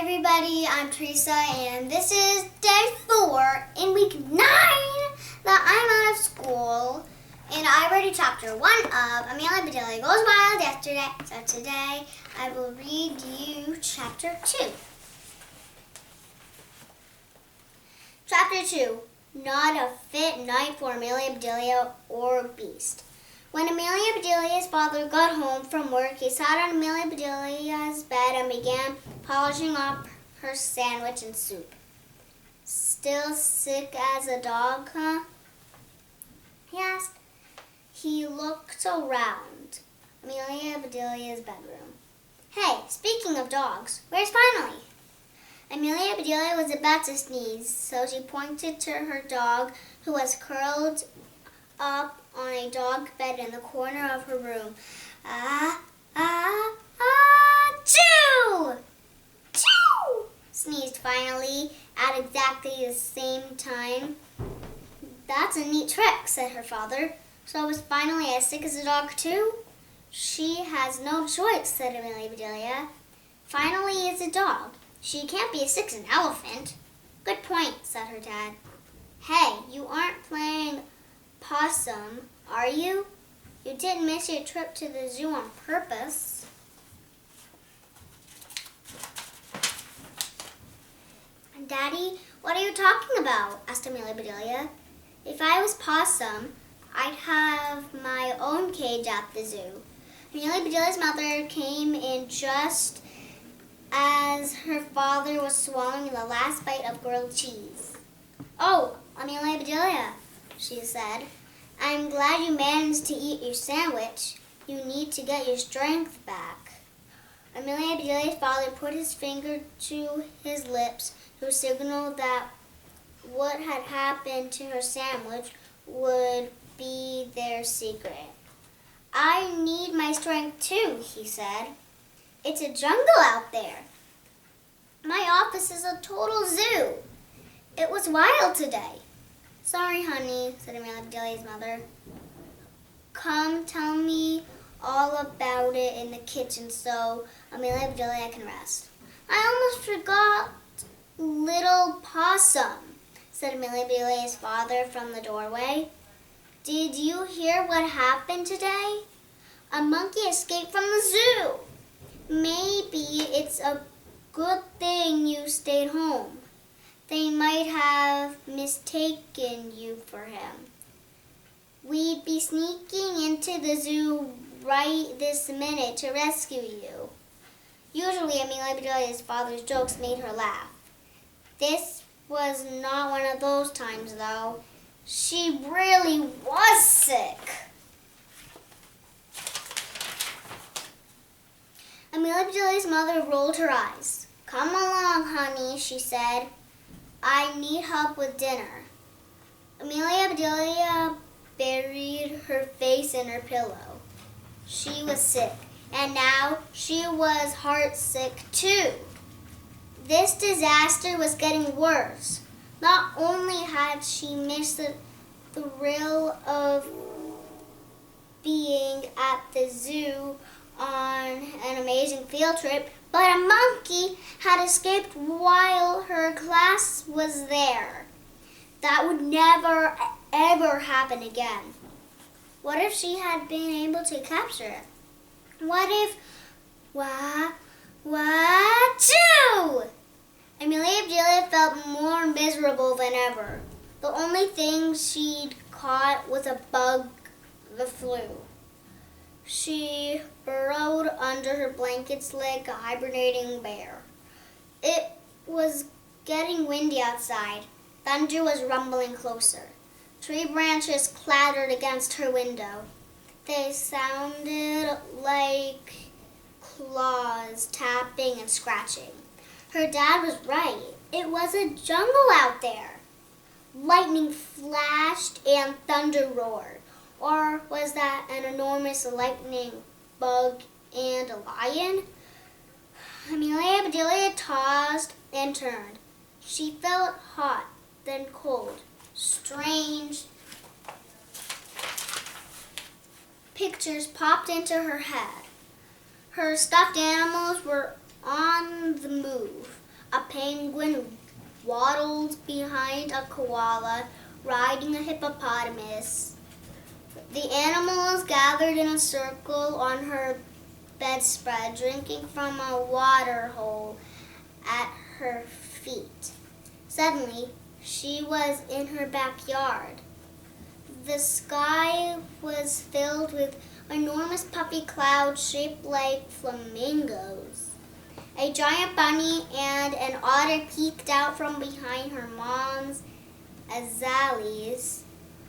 everybody, I'm Teresa and this is day 4 in week 9 that I'm out of school, and I read chapter 1 of Amelia, Bedelia Goes Wild yesterday, so today I will read you chapter 2. Chapter 2, Not a Fit Night for Amelia, Bedelia, or Beast. When Amelia Bedelia's father got home from work, he sat on Amelia Bedelia's bed and began polishing up her sandwich and soup. "Still sick as a dog, huh?" he asked. He looked around Amelia Bedelia's bedroom. "Hey, speaking of dogs, where's Finally?" Amelia Bedelia was about to sneeze, so she pointed to her dog, who was curled up on a dog bed in the corner of her room. Achoo! Choo! Sneezed Finally at exactly the same time. "That's a neat trick," said her father. "So is Finally as sick as a dog too?" "She has no choice," said Amelia Bedelia. "Finally is a dog. She can't be as sick as an elephant." "Good point," said her dad. "Hey, you aren't playing possum, are you? You didn't miss your trip to the zoo on purpose." "Daddy, what are you talking about?" asked Amelia Bedelia. "If I was possum, I'd have my own cage at the zoo." Amelia Bedelia's mother came in just as her father was swallowing the last bite of grilled cheese. "Oh, Amelia Bedelia," she said, "I'm glad you managed to eat your sandwich. You need to get your strength back." Amelia Bedelia's father put his finger to his lips to signal that what had happened to her sandwich would be their secret. "I need my strength too," he said. "It's a jungle out there. My office is a total zoo. It was wild today." "Sorry, honey," said Amelia Bedelia's mother. "Come tell me all about it in the kitchen so Amelia Bedelia can rest." "I almost forgot little possum," said Amelia Bedelia's father from the doorway. "Did you hear what happened today? A monkey escaped from the zoo. Maybe it's a good thing you stayed home. They might have mistaken you for him. We'd be sneaking into the zoo right this minute to rescue you." Usually Amelia Bedelia's father's jokes made her laugh. This was not one of those times, though. She really was sick. Amelia Bedelia's mother rolled her eyes. "Come along, honey," she said. "I need help with dinner." Amelia Bedelia buried her face in her pillow. She was sick, and now she was heartsick too. This disaster was getting worse. Not only had she missed the thrill of being at the zoo on an amazing field trip, but a monkey had escaped while her class was there. That would never, ever happen again. What if she had been able to capture it? What if... Wah-choo! Amelia Bedelia felt more miserable than ever. The only thing she'd caught was a bug, the flu. She burrowed under her blankets like a hibernating bear. It was getting windy outside. Thunder was rumbling closer. Tree branches clattered against her window. They sounded like claws tapping and scratching. Her dad was right. It was a jungle out there. Lightning flashed and thunder roared. Or was that an enormous lightning bug and a lion? Amelia Bedelia tossed and turned. She felt hot, then cold. Strange pictures popped into her head. Her stuffed animals were on the move. penguin waddled behind a koala riding a hippopotamus. The animals gathered in a circle on her bedspread, drinking from a water hole at her feet. Suddenly, she was in her backyard. The sky was filled with enormous puffy clouds shaped like flamingos. A giant bunny and an otter peeked out from behind her mom's azaleas.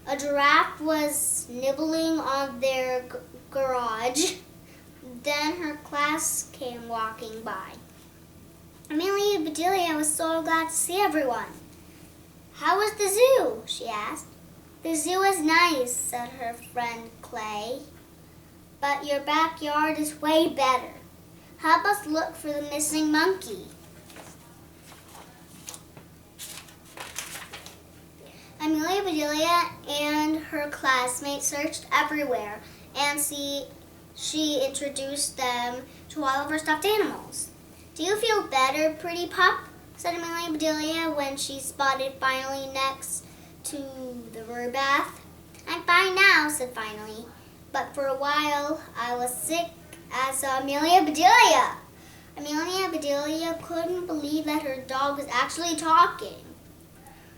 A giraffe was nibbling on their garage. Then her class came walking by. Amelia Bedelia was so glad to see everyone. "How was the zoo?" she asked. "The zoo is nice," said her friend Clay. "But your backyard is way better. Help us look for the missing monkey." Amelia Bedelia and her classmates searched everywhere, and she introduced them to all of her stuffed animals. "Do you feel better, pretty pup?" said Amelia Bedelia when she spotted Finally next to the river bath. "I'm fine now," said Finally, "but for a while I was sick as Amelia Bedelia." Amelia Bedelia couldn't believe that her dog was actually talking.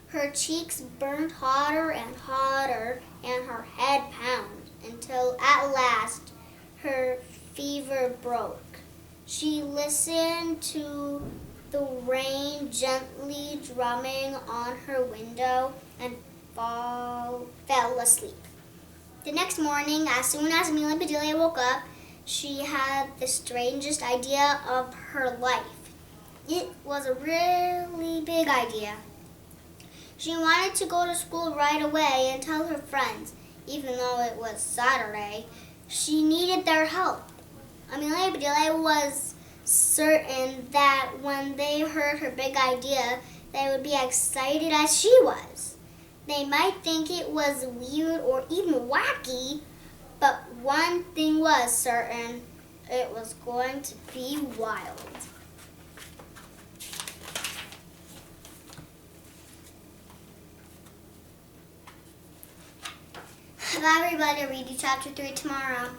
Her cheeks burned hotter and hotter, and her head pounded, until at last her fever broke. She listened to the rain gently drumming on her window and fell asleep. The next morning, as soon as Amelia Bedelia woke up, she had the strangest idea of her life. It was a really big idea. She wanted to go to school right away and tell her friends, even though it was Saturday, she needed their help. Amelia Bedelia was certain that when they heard her big idea, they would be excited as she was. They might think it was weird or even wacky, but one thing was certain: it was going to be wild. Have everybody read you chapter 3 tomorrow.